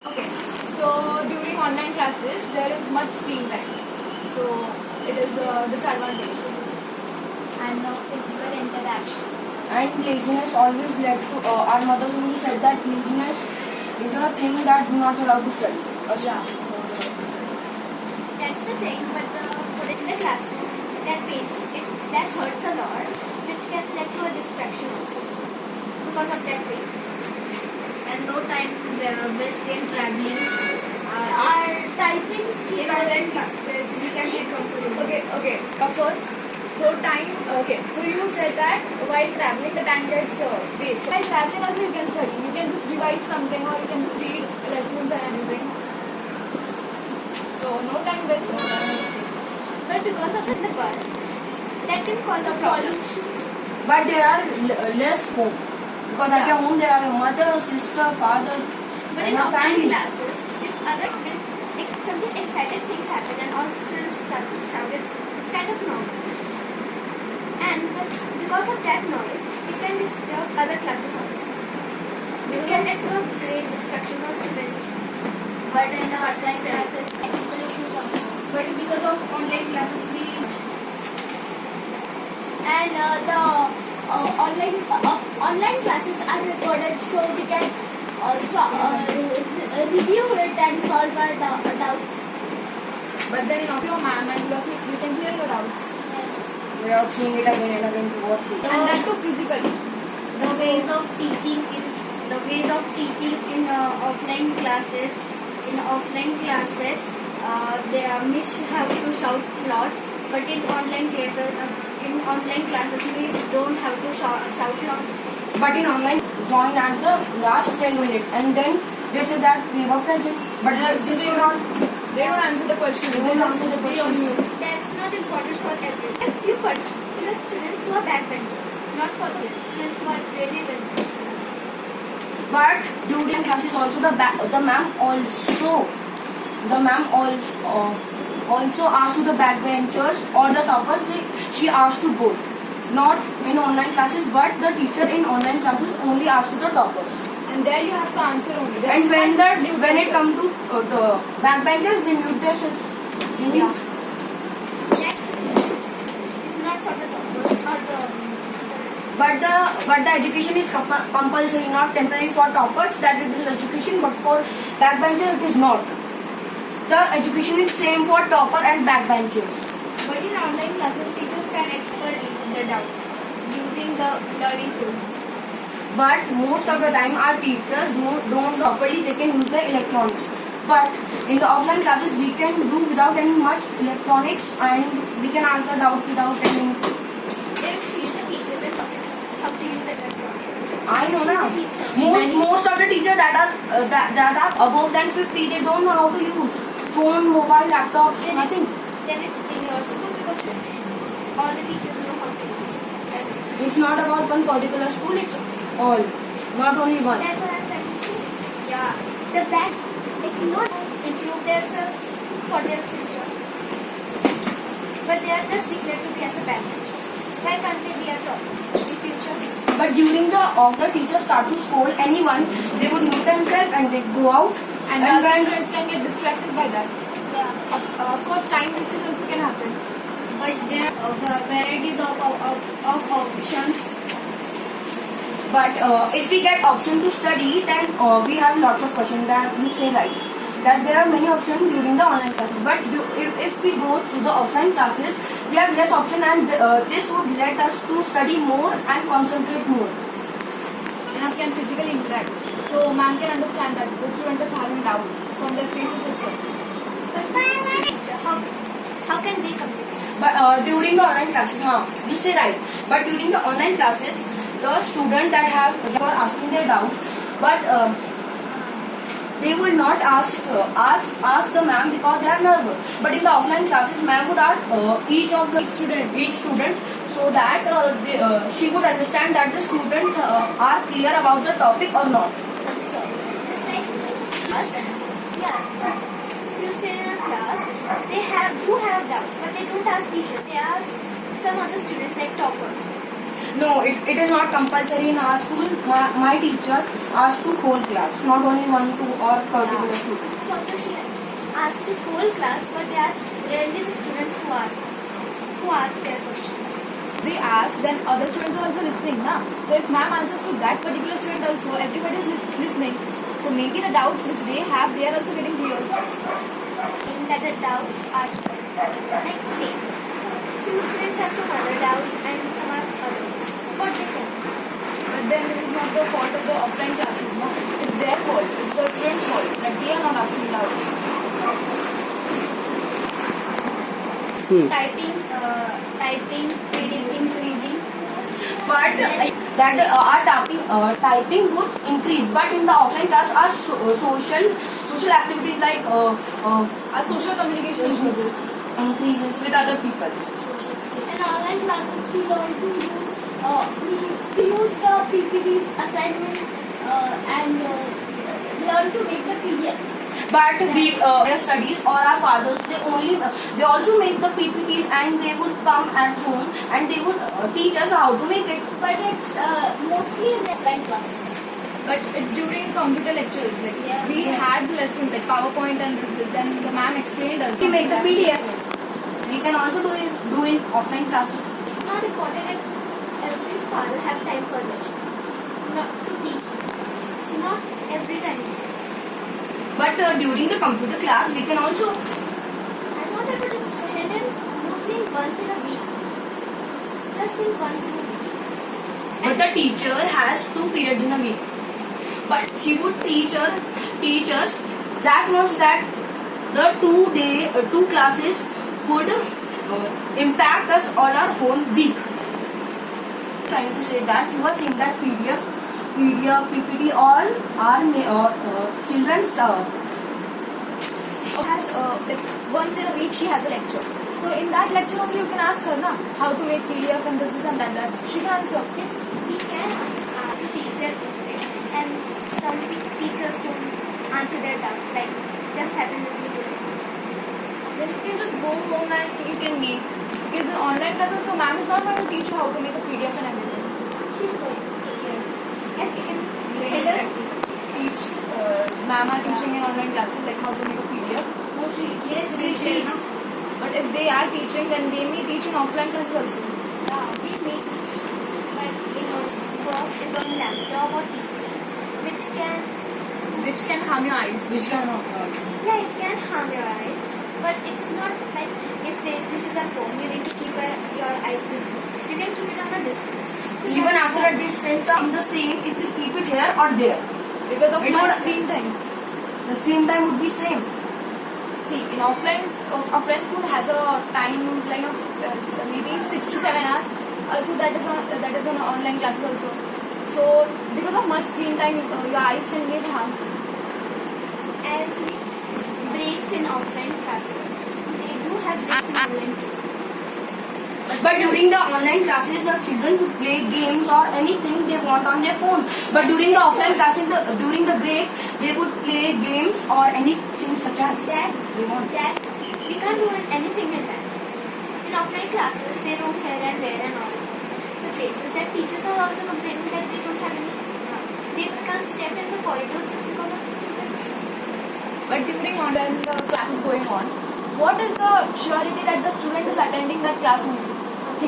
Okay, so during online classes there is much screen time, so it is a disadvantage. And no physical interaction. And laziness always led to our mothers only said that laziness is a thing that do not allow to study. Yeah. That's the thing, but put it in the classroom, that pains it, that hurts a lot, which can lead to a distraction also because of that pain. And no time wasted in traveling. Our typing skill in online classes, we can get comfortable. Okay. First, so time. Okay, so you said that while traveling the time gets wasted. While traveling also you can study. You can just revise something or you can just read lessons and everything. So no time wasted. But because of the bus, that can cause a problem. But there are less home. Because at your home there are your mother, sister, father, But and in your offline family. classes, if something exciting things happen and all students start to shout, it's kind of normal. And because of that noise, it can disturb other classes also, which can lead to a great distraction for students. But in the offline classes, technical issues also. But because of online classes, we And the online classes are recorded, so we can review it and solve our doubts. But then in your ma'am and you can clear your doubts. Yes. Without seeing it again and again 2 or 3. And that too physically. The ways of teaching in offline classes. They have to shout a lot, but in online classes we don't have to shout a lot. But in online, join at the last 10 minutes and then they say that we were present. But Yeah, this so is they not. They don't answer the questions. They don't answer the just be on questions. mute. That's not important for everyone. A few particular students who are backbenchers, not for the students who are really well classes. But during classes also the ma'am also asked to the backbenchers or the toppers. She asked to both, not in online classes, but the teacher in online classes only asked to the toppers. And there you have to answer only. There And you when can't mute it yourself. comes to the backbenchers, they mute themselves. Yeah. That is not for the toppers or the. But the education is compulsory, not temporary for toppers. That it is education, but for backbencher it is not. The education is same for topper and backbenchers. but in online classes, teachers can expert the doubts using the learning tools. But most of the time our teachers don't properly, they can use the electronics. But in the offline classes we can do without any much electronics and we can answer doubt without any. If she is a teacher, then how to use electronics? I know now. Teacher. Most of the teachers that are above than 50, they don't know how to use phone, mobile, laptops, nothing. Then it's in your school because all the teachers know how to use everything. It's not about one particular school, it's all, not only one. That's what I'm trying to say. Yeah. The best, they cannot improve themselves for their future. But they are just declared to be as a backbencher. Why can't they be a top in future? But during the teachers start to scold anyone, they would mute themselves and they go out. And the other students can get distracted by that. Yeah. Of course, time wastage also can happen. But there are varieties of options. But if we get option to study, then we have lots of questions that we say right. That there are many options during the online classes. But if we go to the offline classes, we have less option and this would let us to study more and concentrate more. Enough can physically interact. So ma'am can understand that the student is having doubt from their faces itself. But for the teacher, how can they complete? But during the online classes, you say right. But during the online classes, the student that were asking their doubt, but they will not ask the ma'am because they are nervous. But in the offline classes, ma'am would ask each student, so that she would understand that the students are clear about the topic or not. So, just like us, few students in a class, they do have doubts, but they don't ask teachers. They ask some other students like toppers. No, it is not compulsory in our school. My teacher asked to whole class, not only 1, 2 or particular student. So also she asked the whole class, but they are rarely the students who ask their questions. They ask, then other students are also listening, na? So if ma'am answers to that particular student also, everybody is listening. So maybe the doubts which they have, they are also getting cleared. In that the doubts are like same. Few students have some other doubts and some are others. What they can. But then it is not the fault of the offline classes, no? It's their fault. It's the students' fault that they are not asking doubts. Typing speed is increasing. But our typing would increase. But in the offline class, our social activities like Our social communication increases. increases with other people. In online classes, we learn to use we use the PPTs, assignments, and learn to make the PDFs. But their studies or our fathers, they also make the PPTs and they would come at home and they would teach us how to make it. But it's mostly in the offline classes. But it's during computer lectures. Like we had lessons like PowerPoint and this. Then the ma'am explained us. We make the PDF. We can also do in offline classes. It's not important that every father have time for this. Not to teach. It's not every time. But during the computer class, we can also. I know that, but it's held in mostly once in a week. Just in once in a week. But the teacher has 2 periods in a week. But she would teach us that much that the 2 classes would impact us on our whole week. Trying to say that you are saying that PDF, PPT, all are children's Has like once in a week she has a lecture. So in that lecture only you can ask her na how to make PDF and this and that. She can answer. Yes, we can teach their things, and some teachers don't answer their doubts, like just happened with me today. Then you can just go home and you can make. Because in online classes, so ma'am is not going to teach you how to make a PDF and everything. She's going. Yes. Yes, you can Teach, ma'am are teaching in online classes like how to make a PDF. She teach. But if they are teaching, then they may teach in offline classes also. we may teach, but in our work is on laptop or PC, Which can harm your eyes. which can yeah, it can harm your eyes, but it's not like if this is a phone, you need to keep your eyes distance. You can keep it on a distance. So even that- after a distance, the same if you keep it here or there. Because of It my would- screen time. The screen time would be same. See, in offline school has a timeline of maybe 6 to 7 hours. Also, that is on online classes also. So, because of much screen time, your eyes can get harm. as breaks in offline classes, they do have breaks in online too. But during the online classes, the children could play games or anything they want on their phone. But during the offline classes, during the break, they would play games or anything such as That they want. we can't do anything in that. In offline classes, they roam here and there and all the places. That teachers are also complaining that they don't have any. They can't step in the corridor just because of students. But during online class is going on, what is the surety that the student is attending that class only? He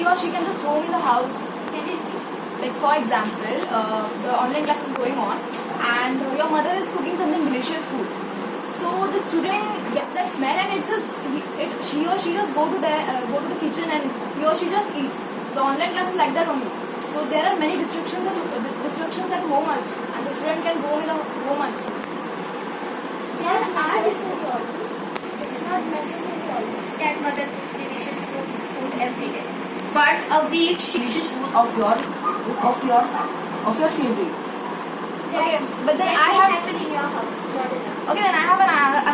or she can just roam in the house. Can it be? Like for example, the online class is going on and your mother is cooking something delicious food. So the student gets that smell and she or she just go to the kitchen and he or she just eats. The online class is like that only. So there are many distractions at home also, and the student can go in the home also. There are disadvantages. It's not necessarily always that mother cooks delicious food every day. But a week delicious food of yours favorite. Okay, but then That I may have. happen in your house, not in ours. Okay, then I have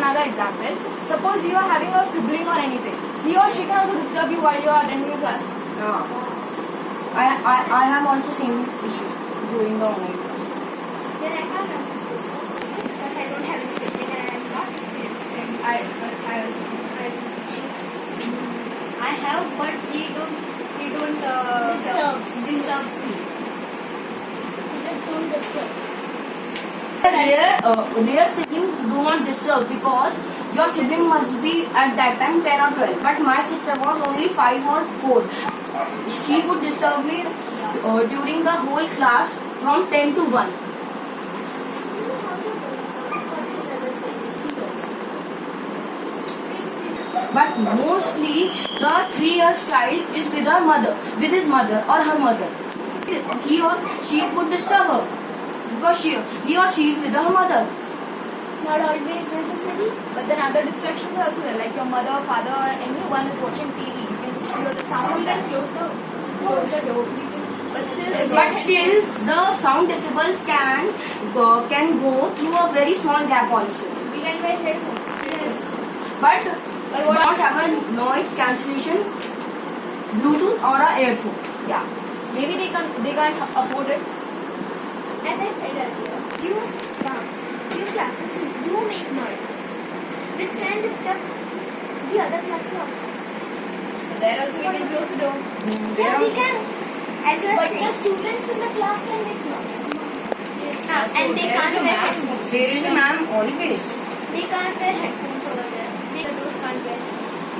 another example. Suppose you are having a sibling or anything. He or she can also disturb you while you are attending your class. I have also seen issue during the online class. Then I can't answer this one because I don't have a sibling and I am not experienced in I have, but he don't disturbs. Their siblings do not disturb because your sibling must be at that time 10 or 12. But my sister was only 5 or 4. She would disturb me during the whole class from 10 to 1. But mostly the 3 years child is with her mother, with his mother or her mother. He or she would disturb her because he or she is with her mother. Not always necessary. But then other distractions are also there, like your mother, father, or anyone is watching TV. You can just hear the sound of that. Close the door. But still, if But still, the sound decibels can go through a very small gap also. We can wear headphones. yes. But But what- not have a noise cancellation, Bluetooth or a earphone. Yeah. Maybe they can't afford it. As I said earlier, few classes do make noises, which can disturb the other classes also. So there also we can close the door. Yeah, we can. As you are But the saying, students in the class can make noise. So and they there can't is a wear map. headphones. There is a ma'am always. They can't wear headphones over there. They those can't wear.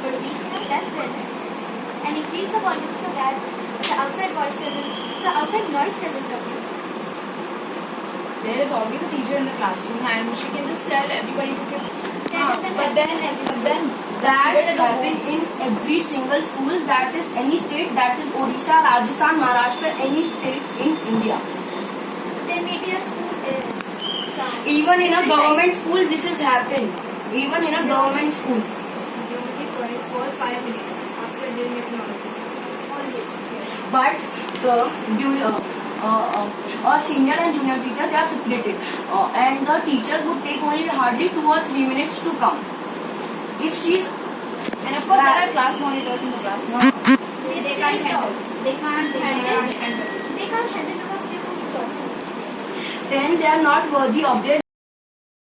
But we can. Let's wear headphones and increase the volume so that the outside noise doesn't come in. There is always a teacher in the classroom, and she can just tell everybody to keep. But then That happen in every single school. That is any state. That is Odisha, Rajasthan, Maharashtra, any state in India. Then maybe your school is some. Even in a government school, this has happened. Even in a government school. They only quiet for 5 minutes after they make noise. Always. But a senior and junior teacher, they are separated, and the teacher would take only hardly 2 or 3 minutes to come. If she's And of course, there are class monitors in the class. They can't handle. They can't handle. They can't handle because they won't talk. then they are not worthy of their